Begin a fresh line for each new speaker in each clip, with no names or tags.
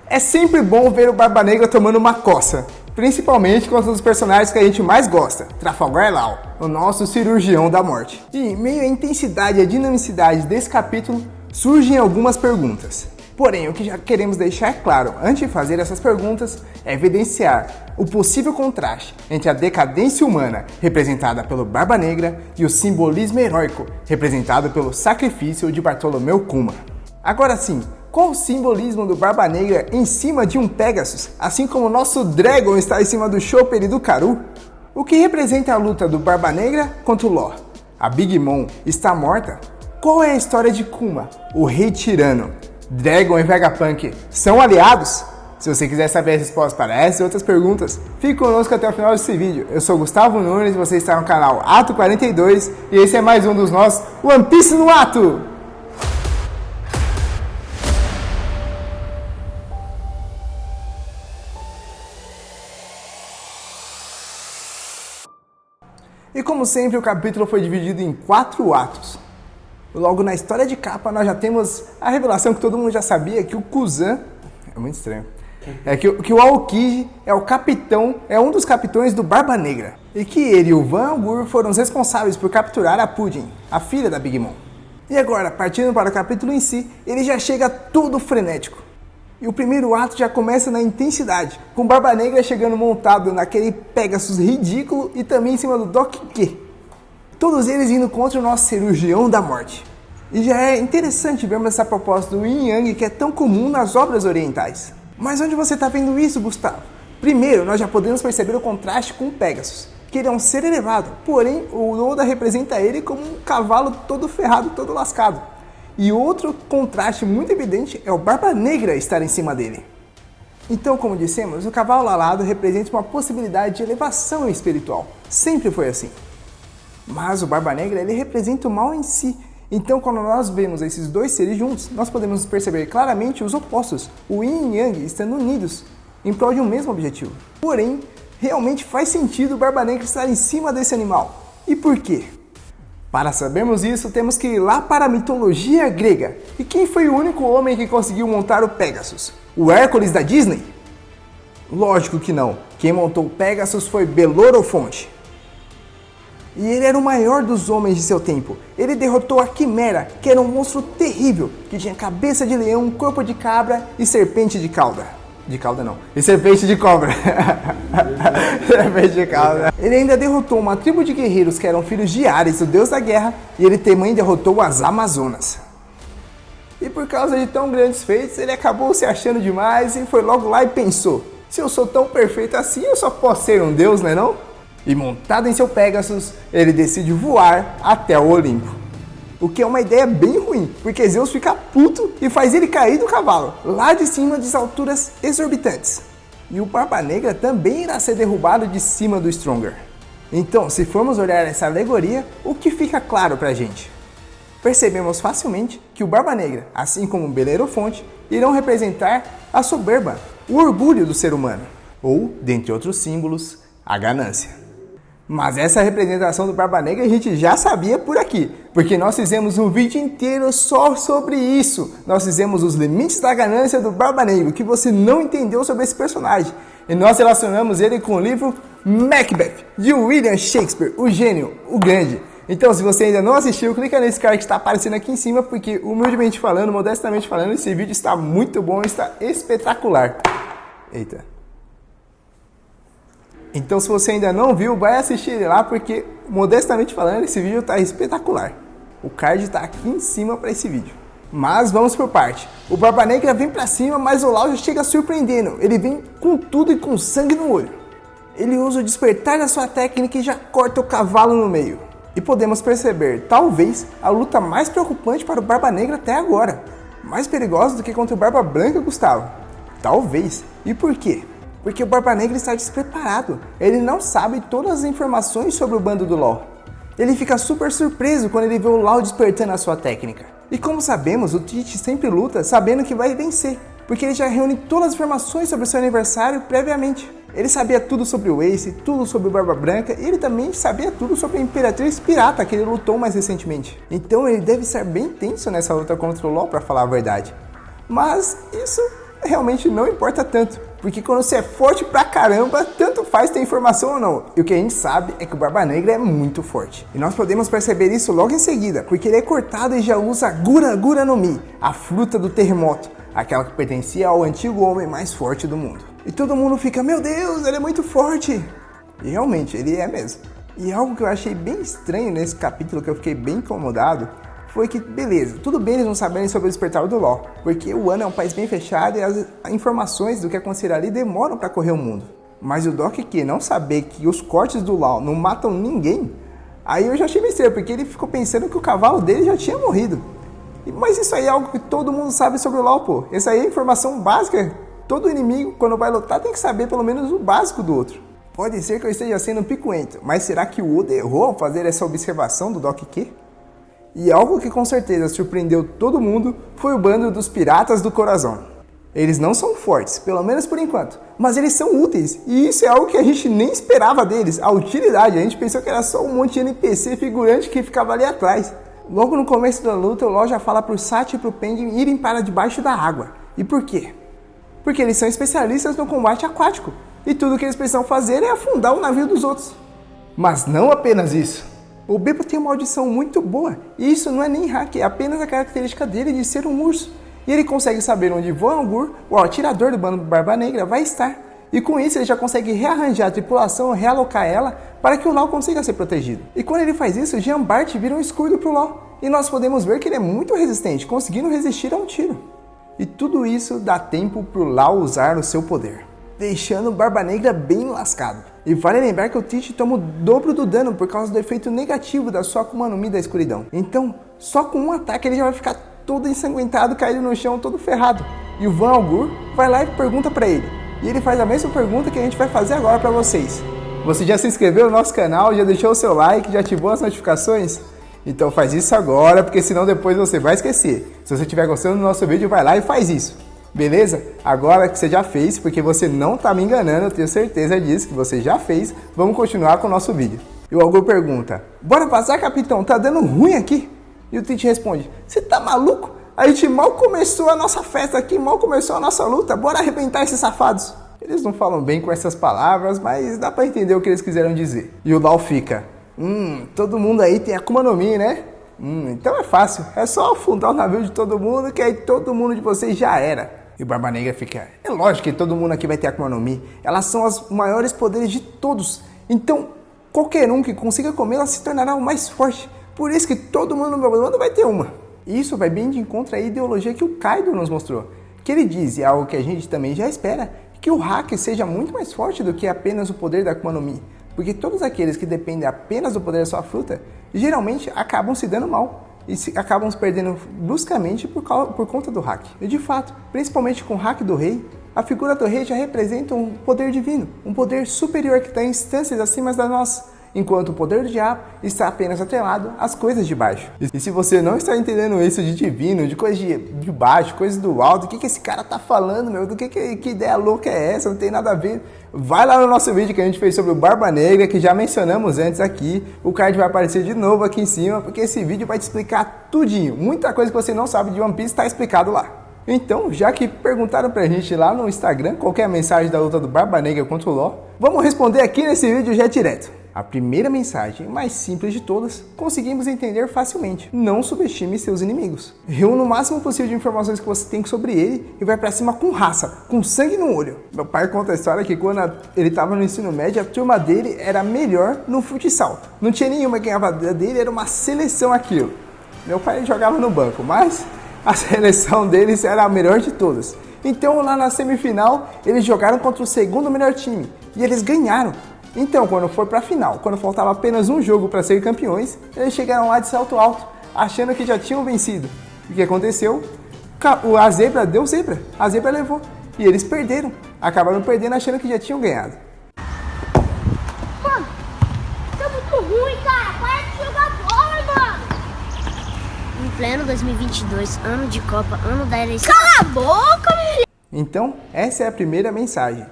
É sempre bom ver o Barba Negra tomando uma coça, principalmente com um dos personagens que a gente mais gosta, Trafalgar Law, o nosso cirurgião da morte. E em meio à intensidade e à dinamicidade desse capítulo, surgem algumas perguntas. Porém, o que já queremos deixar claro antes de fazer essas perguntas é evidenciar o possível contraste entre a decadência humana, representada pelo Barba Negra, e o simbolismo heróico, representado pelo sacrifício de Bartolomeu Kuma. Agora sim, qual o simbolismo do Barba Negra em cima de um Pegasus, assim como o nosso Dragon está em cima do Chopper e do Karoo? O que representa a luta do Barba Negra contra o Law? A Big Mom está morta? Qual é a história de Kuma, o Rei Tirano? Dragon e Vegapunk são aliados? Se você quiser saber as respostas para essas e outras perguntas, fique conosco até o final desse vídeo. Eu sou Gustavo Nunes e você está no canal Ato 42 e esse é mais um dos nossos One Piece no Ato! E como sempre, o capítulo foi dividido em 4 atos. Logo na história de capa, nós já temos a revelação que todo mundo já sabia, que o Kuzan... É muito estranho. Que o Aokiji é o capitão, é um dos capitães do Barba Negra. E que ele e o Van Algur foram os responsáveis por capturar a Pudding, a filha da Big Mom. E agora, partindo para o capítulo em si, ele já chega todo frenético. E o primeiro ato já começa na intensidade, com o Barba Negra chegando montado naquele Pegasus ridículo e também em cima do Doc Q. Todos eles indo contra o nosso cirurgião da morte. E já é interessante vermos essa proposta do Yin Yang que é tão comum nas obras orientais. Mas onde você está vendo isso, Gustavo? Primeiro, nós já podemos perceber o contraste com o Pegasus, que ele é um ser elevado, porém o Oda representa ele como um cavalo todo ferrado, todo lascado. E outro contraste muito evidente é o Barba Negra estar em cima dele. Então, como dissemos, o cavalo alado representa uma possibilidade de elevação espiritual. Sempre foi assim. Mas o Barba Negra, ele representa o mal em si. Então, quando nós vemos esses dois seres juntos, nós podemos perceber claramente os opostos, o Yin e Yang estando unidos em prol de um mesmo objetivo. Porém, realmente faz sentido o Barba Negra estar em cima desse animal. E por quê? Para sabermos isso, temos que ir lá para a mitologia grega. E quem foi o único homem que conseguiu montar o Pegasus? O Hércules da Disney? Lógico que não. Quem montou o Pegasus foi Belorofonte. E ele era o maior dos homens de seu tempo. Ele derrotou a Quimera, que era um monstro terrível, que tinha cabeça de leão, corpo de cabra e serpente de cauda. De cauda não, e serpente de cobra. Serpente de cauda. Ele ainda derrotou uma tribo de guerreiros que eram filhos de Ares, o deus da guerra, e ele também derrotou as Amazonas. E por causa de tão grandes feitos, ele acabou se achando demais e foi logo lá e pensou: se eu sou tão perfeito assim, eu só posso ser um deus, não é não? E montado em seu Pegasus, ele decide voar até o Olimpo. O que é uma ideia bem ruim, porque Zeus fica puto e faz ele cair do cavalo, lá de cima de alturas exorbitantes. E o Barba Negra também irá ser derrubado de cima do Stronger. Então, se formos olhar essa alegoria, o que fica claro pra gente? Percebemos facilmente que o Barba Negra, assim como o Belerofonte, irão representar a soberba, o orgulho do ser humano, ou, dentre outros símbolos, a ganância. Mas essa representação do Barba Negra a gente já sabia por aqui, porque nós fizemos um vídeo inteiro só sobre isso. Nós fizemos os limites da ganância do Barba Negra, que você não entendeu sobre esse personagem. E nós relacionamos ele com o livro Macbeth, de William Shakespeare, o gênio, o grande. Então, se você ainda não assistiu, clica nesse cara que está aparecendo aqui em cima, porque humildemente falando, modestamente falando, esse vídeo está muito bom, está espetacular. Eita. Então, se você ainda não viu, vai assistir ele lá, porque, modestamente falando, esse vídeo está espetacular. O card está aqui em cima para esse vídeo. Mas vamos por parte. O Barba Negra vem para cima, mas o Law já chega surpreendendo. Ele vem com tudo e com sangue no olho. Ele usa o despertar da sua técnica e já corta o cavalo no meio. E podemos perceber, talvez, a luta mais preocupante para o Barba Negra até agora. Mais perigosa do que contra o Barba Branca, Gustavo. Talvez. E por quê? Porque o Barba Negra está despreparado. Ele não sabe todas as informações sobre o bando do Law. Ele fica super surpreso quando ele vê o Law despertando a sua técnica. E como sabemos, o Tite sempre luta sabendo que vai vencer, porque ele já reúne todas as informações sobre o seu aniversário previamente. Ele sabia tudo sobre o Ace, tudo sobre o Barba Branca, e ele também sabia tudo sobre a Imperatriz Pirata, que ele lutou mais recentemente. Então ele deve ser bem tenso nessa luta contra o Law, para falar a verdade. Mas isso realmente não importa tanto. Porque quando você é forte pra caramba, tanto faz ter informação ou não. E o que a gente sabe é que o Barba Negra é muito forte. E nós podemos perceber isso logo em seguida, porque ele é cortado e já usa Gura Gura no Mi, a fruta do terremoto, aquela que pertencia ao antigo homem mais forte do mundo. E todo mundo fica, meu Deus, ele é muito forte. E realmente, ele é mesmo. E algo que eu achei bem estranho nesse capítulo, que eu fiquei bem incomodado, foi que, beleza, tudo bem eles não saberem sobre o despertar do LoL, porque o Wano é um país bem fechado e as informações do que acontecer ali demoram para correr o mundo. Mas o Doc que não saber que os cortes do LoL não matam ninguém, aí eu já achei besteira, porque ele ficou pensando que o cavalo dele já tinha morrido. Mas isso aí é algo que todo mundo sabe sobre o LoL, pô. Essa aí é informação básica. Todo inimigo, quando vai lutar, tem que saber pelo menos o básico do outro. Pode ser que eu esteja sendo picuento, mas será que o Oda errou ao fazer essa observação do Doc Q? E algo que com certeza surpreendeu todo mundo foi o bando dos Piratas do Coração. Eles não são fortes, pelo menos por enquanto, mas eles são úteis, e isso é algo que a gente nem esperava deles, a utilidade. A gente pensou que era só um monte de NPC figurante que ficava ali atrás. Logo no começo da luta, o LoL já fala pro Sat e pro Penguin irem para debaixo da água. E por quê? Porque eles são especialistas no combate aquático, e tudo que eles precisam fazer é afundar o navio dos outros. Mas não apenas isso. O Bebo tem uma audição muito boa, e isso não é nem hack, é apenas a característica dele de ser um urso. E ele consegue saber onde Voangur, o atirador do bando Barba Negra, vai estar. E com isso ele já consegue rearranjar a tripulação, realocar ela, para que o LoL consiga ser protegido. E quando ele faz isso, Jean Bart vira um escudo pro LoL. E nós podemos ver que ele é muito resistente, conseguindo resistir a um tiro. E tudo isso dá tempo pro LoL usar o seu poder, deixando o Barba Negra bem lascado. E vale lembrar que o Teach toma o dobro do dano por causa do efeito negativo da sua Akuma no Mi da escuridão. Então, só com um ataque ele já vai ficar todo ensanguentado, caído no chão, todo ferrado. E o Van Algur vai lá e pergunta pra ele. E ele faz a mesma pergunta que a gente vai fazer agora pra vocês. Você já se inscreveu no nosso canal, já deixou o seu like, já ativou as notificações? Então faz isso agora, porque senão depois você vai esquecer. Se você estiver gostando do nosso vídeo, vai lá e faz isso. Beleza? Agora que você já fez, porque você não tá me enganando, eu tenho certeza disso, que você já fez, vamos continuar com o nosso vídeo. E o Algur pergunta, bora passar, capitão, tá dando ruim aqui? E o Teach responde, você tá maluco? A gente mal começou a nossa festa aqui, mal começou a nossa luta, bora arrebentar esses safados. Eles não falam bem com essas palavras, mas dá pra entender o que eles quiseram dizer. E o Lau fica, todo mundo aí tem Akuma no Mi, né? Então é fácil, é só afundar o navio de todo mundo, que aí todo mundo de vocês já era. E o Barba Negra fica, é lógico que todo mundo aqui vai ter Akuma no Mi, elas são os maiores poderes de todos, então qualquer um que consiga comê-la se tornará o mais forte, por isso que todo mundo no meu bando vai ter uma. E isso vai bem de encontro à ideologia que o Kaido nos mostrou, que ele diz, e é algo que a gente também já espera, que o hack seja muito mais forte do que apenas o poder da Akuma no Mi, porque todos aqueles que dependem apenas do poder da sua fruta, geralmente acabam se dando mal, e acabam se perdendo bruscamente por conta do hack. E de fato, principalmente com o hack do rei, a figura do rei já representa um poder divino, um poder superior que está em instâncias acima da nossa, enquanto o poder do diabo está apenas atrelado às coisas de baixo. E se você não está entendendo isso de divino, de coisas de baixo, coisas do alto, o que esse cara tá falando, meu? Que ideia louca é essa? Não tem nada a ver. Vai lá no nosso vídeo que a gente fez sobre o Barba Negra, que já mencionamos antes aqui. O card vai aparecer de novo aqui em cima, porque esse vídeo vai te explicar tudinho. Muita coisa que você não sabe de One Piece está explicado lá. Então, já que perguntaram pra gente lá no Instagram qual é a mensagem da luta do Barba Negra contra o LoL, vamos responder aqui nesse vídeo já direto. A primeira mensagem, mais simples de todas, conseguimos entender facilmente. Não subestime seus inimigos. Reúna o máximo possível de informações que você tem sobre ele e vai pra cima com raça, com sangue no olho. Meu pai conta a história que quando ele estava no ensino médio, a turma dele era melhor no futsal. Não tinha nenhuma que ganhava dele, era uma seleção aquilo. Meu pai jogava no banco, mas a seleção deles era a melhor de todas. Então lá na semifinal, eles jogaram contra o segundo melhor time e eles ganharam. Então, quando foi pra final, quando faltava apenas um jogo para ser campeões, eles chegaram lá de salto alto, achando que já tinham vencido. O que aconteceu? A zebra deu zebra, a zebra levou. E eles perderam, acabaram perdendo achando que já tinham ganhado.
Mano, tá muito ruim, cara, para de jogar bola, mano. Em pleno 2022, ano de Copa, ano da eleição... Cala a boca, menino!
Então, essa é a primeira mensagem.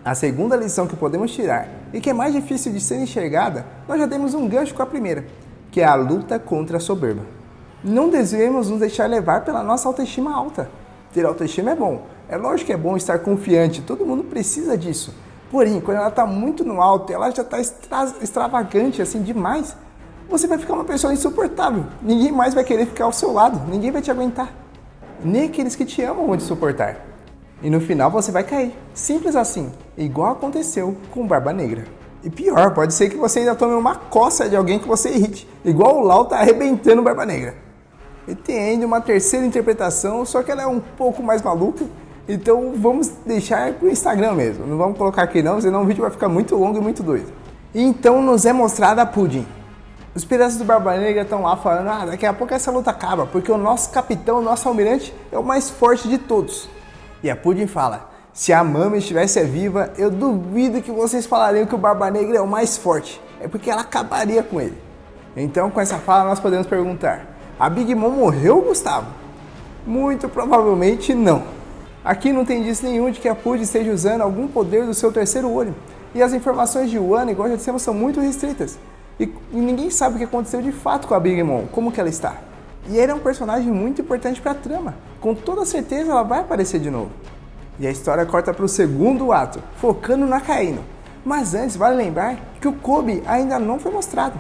A segunda lição que podemos tirar, e que é mais difícil de ser enxergada, nós já demos um gancho com a primeira, que é a luta contra a soberba. Não devemos nos deixar levar pela nossa autoestima alta. Ter autoestima é bom, É lógico que é bom estar confiante, todo mundo precisa disso. Porém, quando ela está muito no alto, ela já está extravagante assim demais, você vai ficar uma pessoa insuportável. Ninguém mais vai querer ficar ao seu lado, ninguém vai te aguentar. Nem aqueles que te amam vão te suportar. E no final você vai cair. Simples assim, igual aconteceu com o Barba Negra. E pior, pode ser que você ainda tome uma coça de alguém que você irrite, igual o Lau tá arrebentando o Barba Negra. E tem ainda uma terceira interpretação, só que ela é um pouco mais maluca, então vamos deixar pro Instagram mesmo. Não vamos colocar aqui não, senão o vídeo vai ficar muito longo e muito doido. E então nos é mostrada a Pudding. Os pedaços do Barba Negra estão lá falando, daqui a pouco essa luta acaba, porque o nosso capitão, o nosso almirante é o mais forte de todos. E a Pudding fala, se a Mami estivesse viva, eu duvido que vocês falariam que o Barba Negra é o mais forte. É porque ela acabaria com ele. Então com essa fala nós podemos perguntar, a Big Mom morreu, Gustavo? Muito provavelmente não. Aqui não tem indício nenhum de que a Pudding esteja usando algum poder do seu terceiro olho. E as informações de Wano, igual já dissemos, são muito restritas. E ninguém sabe o que aconteceu de fato com a Big Mom, como que ela está. E ela é um personagem muito importante para a trama. Com toda certeza ela vai aparecer de novo. E a história corta para o segundo ato, focando na Akainu. Mas antes, vale lembrar que o Kobe ainda não foi mostrado.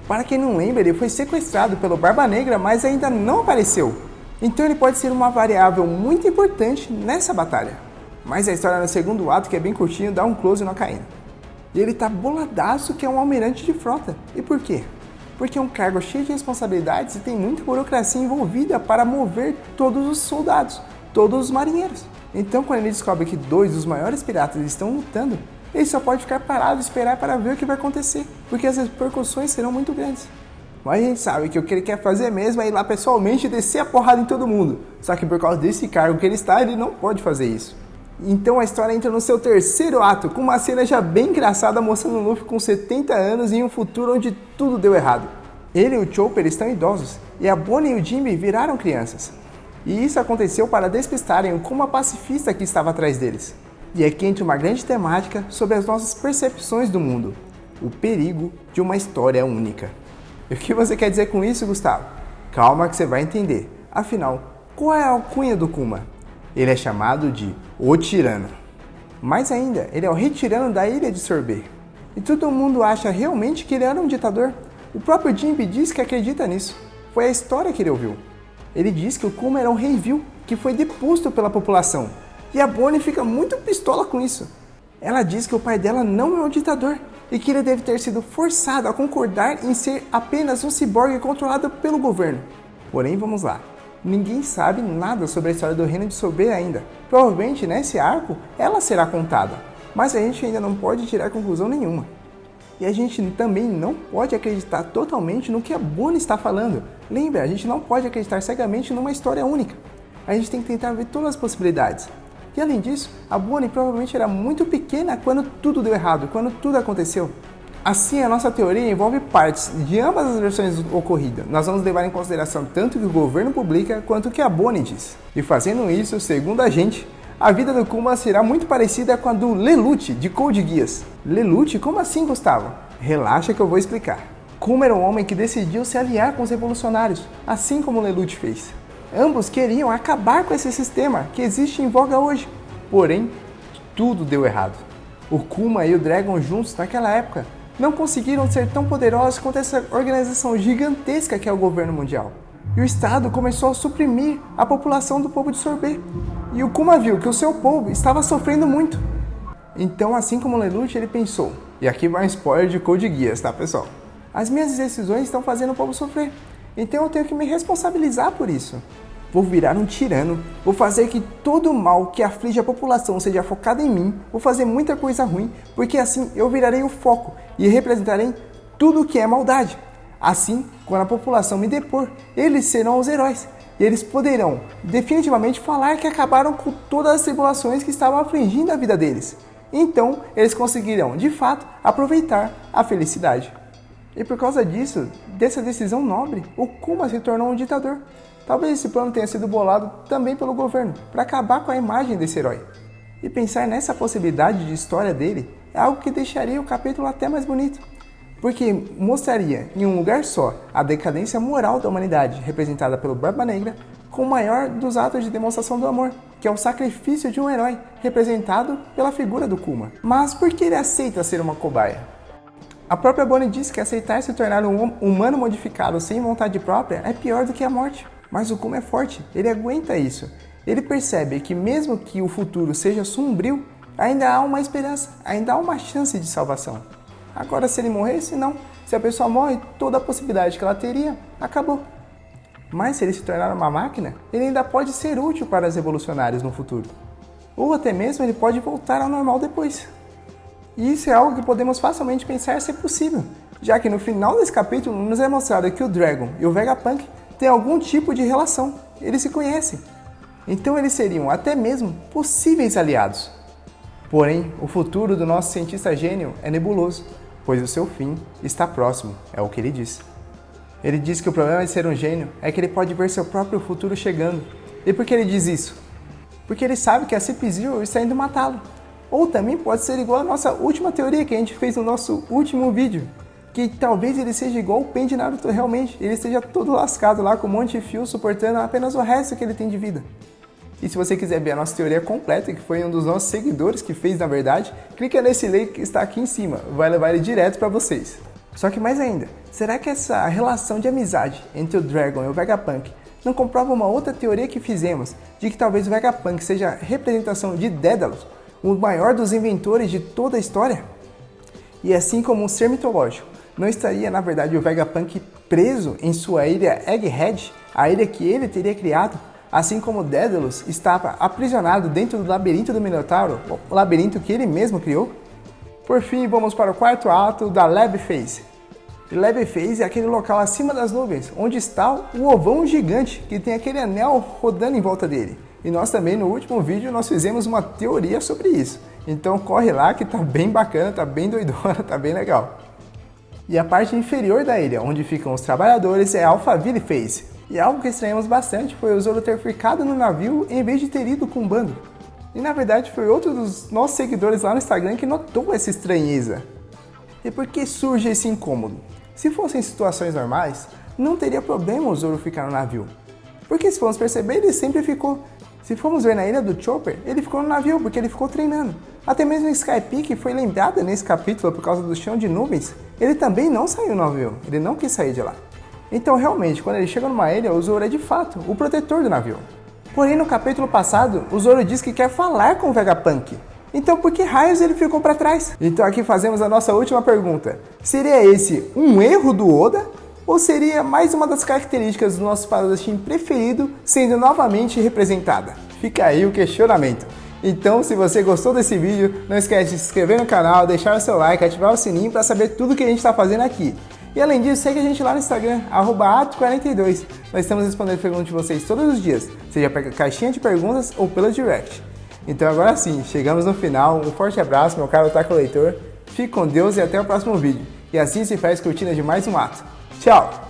Para quem não lembra, ele foi sequestrado pelo Barba Negra, mas ainda não apareceu. Então ele pode ser uma variável muito importante nessa batalha. Mas a história no segundo ato, que é bem curtinho, dá um close no Akainu. E ele tá boladaço que é um almirante de frota. E por quê? Porque é um cargo cheio de responsabilidades e tem muita burocracia envolvida para mover todos os soldados, todos os marinheiros. Então quando ele descobre que 2 dos maiores piratas estão lutando, ele só pode ficar parado e esperar para ver o que vai acontecer, porque as repercussões serão muito grandes. Mas a gente sabe que o que ele quer fazer mesmo é ir lá pessoalmente e descer a porrada em todo mundo. Só que por causa desse cargo que ele está, ele não pode fazer isso. Então a história entra no seu terceiro ato, com uma cena já bem engraçada mostrando o Luffy com 70 anos em um futuro onde tudo deu errado. Ele e o Chopper estão idosos, e a Bonnie e o Jinbe viraram crianças. E isso aconteceu para despistarem o Kuma pacifista que estava atrás deles. E aqui entra uma grande temática sobre as nossas percepções do mundo, o perigo de uma história única. E o que você quer dizer com isso, Gustavo? Calma que você vai entender. Afinal, qual é a alcunha do Kuma? Ele é chamado de O Tirano. Mais ainda, ele é o rei tirano da ilha de Sorbet. E todo mundo acha realmente que ele era um ditador. O próprio Jinbe diz que acredita nisso. Foi a história que ele ouviu. Ele diz que o Kuma era um rei vil, que foi deposto pela população. E a Bonnie fica muito pistola com isso. Ela diz que o pai dela não é um ditador e que ele deve ter sido forçado a concordar em ser apenas um ciborgue controlado pelo governo. Porém, vamos lá. Ninguém sabe nada sobre a história do reino de Sorbet ainda. Provavelmente nesse arco ela será contada, mas a gente ainda não pode tirar conclusão nenhuma. E a gente também não pode acreditar totalmente no que a Bonnie está falando. Lembra, a gente não pode acreditar cegamente numa história única. A gente tem que tentar ver todas as possibilidades. E além disso, a Bonnie provavelmente era muito pequena quando tudo deu errado, quando tudo aconteceu. Assim, a nossa teoria envolve partes de ambas as versões ocorridas. Nós vamos levar em consideração tanto o que o governo publica quanto o que a Bonnie diz. E fazendo isso, segundo a gente, a vida do Kuma será muito parecida com a do Lelouch, de Code Geass. Lelouch? Como assim, Gustavo? Relaxa que eu vou explicar. Kuma era um homem que decidiu se aliar com os revolucionários, assim como Lelouch fez. Ambos queriam acabar com esse sistema que existe em voga hoje. Porém, tudo deu errado. O Kuma e o Dragon juntos naquela época não conseguiram ser tão poderosos quanto essa organização gigantesca que é o governo mundial. E o Estado começou a suprimir a população do povo de Sorbet. E o Kuma viu que o seu povo estava sofrendo muito. Então, assim como Lelouch, ele pensou, e aqui vai um spoiler de Code Geass, tá, pessoal? As minhas decisões estão fazendo o povo sofrer, então eu tenho que me responsabilizar por isso. Vou virar um tirano, vou fazer que todo o mal que aflige a população seja focado em mim, vou fazer muita coisa ruim, porque assim eu virarei o foco e representarei tudo o que é maldade. Assim, quando a população me depor, eles serão os heróis, e eles poderão definitivamente falar que acabaram com todas as tribulações que estavam afligindo a vida deles. Então, eles conseguirão, de fato, aproveitar a felicidade. E por causa disso, dessa decisão nobre, o Kuma se tornou um ditador. Talvez esse plano tenha sido bolado também pelo governo, para acabar com a imagem desse herói. E pensar nessa possibilidade de história dele é algo que deixaria o capítulo até mais bonito, porque mostraria em um lugar só a decadência moral da humanidade, representada pelo Barba Negra, com o maior dos atos de demonstração do amor, que é o sacrifício de um herói, representado pela figura do Kuma. Mas por que ele aceita ser uma cobaia? A própria Bonnie diz que aceitar se tornar um humano modificado sem vontade própria é pior do que a morte. Mas o Kuma é forte, ele aguenta isso. Ele percebe que mesmo que o futuro seja sombrio, ainda há uma esperança, ainda há uma chance de salvação. Agora, se ele morresse, não. Se a pessoa morre, toda a possibilidade que ela teria acabou. Mas se ele se tornar uma máquina, ele ainda pode ser útil para os revolucionários no futuro. Ou até mesmo ele pode voltar ao normal depois. E isso é algo que podemos facilmente pensar ser possível, já que no final desse capítulo nos é mostrado que o Dragon e o Vegapunk têm algum tipo de relação, eles se conhecem. Então eles seriam até mesmo possíveis aliados. Porém, o futuro do nosso cientista gênio é nebuloso, pois o seu fim está próximo, é o que ele diz. Ele diz que o problema de ser um gênio é que ele pode ver seu próprio futuro chegando. E por que ele diz isso? Porque ele sabe que a CP0 está indo matá-lo. Ou também pode ser igual a nossa última teoria que a gente fez no nosso último vídeo, que talvez ele seja igual o Pain de Naruto realmente, ele esteja todo lascado lá com um monte de fio suportando apenas o resto que ele tem de vida. E se você quiser ver a nossa teoria completa, que foi um dos nossos seguidores que fez na verdade, clica nesse link que está aqui em cima, vai levar ele direto para vocês. Só que mais ainda, será que essa relação de amizade entre o Dragon e o Vegapunk não comprova uma outra teoria que fizemos, de que talvez o Vegapunk seja a representação de Daedalus, o maior dos inventores de toda a história? E assim como um ser mitológico, não estaria na verdade o Vegapunk preso em sua ilha Egghead, a ilha que ele teria criado, assim como Daedalus estava aprisionado dentro do labirinto do Minotauro, o labirinto que ele mesmo criou? Por fim, vamos para o quarto ato da Lab Phase. E Lab Phase é aquele local acima das nuvens, onde está o ovão gigante, que tem aquele anel rodando em volta dele. E nós também, no último vídeo, nós fizemos uma teoria sobre isso. Então corre lá que tá bem bacana, tá bem doidona, tá bem legal. E a parte inferior da ilha, onde ficam os trabalhadores, é Alphaville Phase. E algo que estranhamos bastante foi o Zoro ter ficado no navio em vez de ter ido com o bando. E na verdade foi outro dos nossos seguidores lá no Instagram que notou essa estranheza. E por que surge esse incômodo? Se fossem situações normais, não teria problema o Zoro ficar no navio. Porque se formos perceber, ele sempre ficou. Se formos ver na ilha do Chopper, ele ficou no navio porque ele ficou treinando. Até mesmo o Skypiea, que foi lembrada nesse capítulo por causa do chão de nuvens, ele também não saiu no navio, ele não quis sair de lá. Então realmente, quando ele chega numa ilha, o Zoro é de fato o protetor do navio. Porém, no capítulo passado, o Zoro diz que quer falar com o Vegapunk. Então por que raios ele ficou para trás? Então aqui fazemos a nossa última pergunta. Seria esse um erro do Oda? Ou seria mais uma das características do nosso espadachim preferido sendo novamente representada? Fica aí o questionamento. Então, se você gostou desse vídeo, não esquece de se inscrever no canal, deixar o seu like, ativar o sininho para saber tudo que a gente está fazendo aqui. E além disso, segue a gente lá no Instagram, @ato42. Nós estamos respondendo perguntas de vocês todos os dias, seja pela caixinha de perguntas ou pela direct. Então agora sim, chegamos no final, um forte abraço, meu caro Otaku Leitor, fique com Deus e até o próximo vídeo. E assim se faz cortina de mais um ato. Tchau!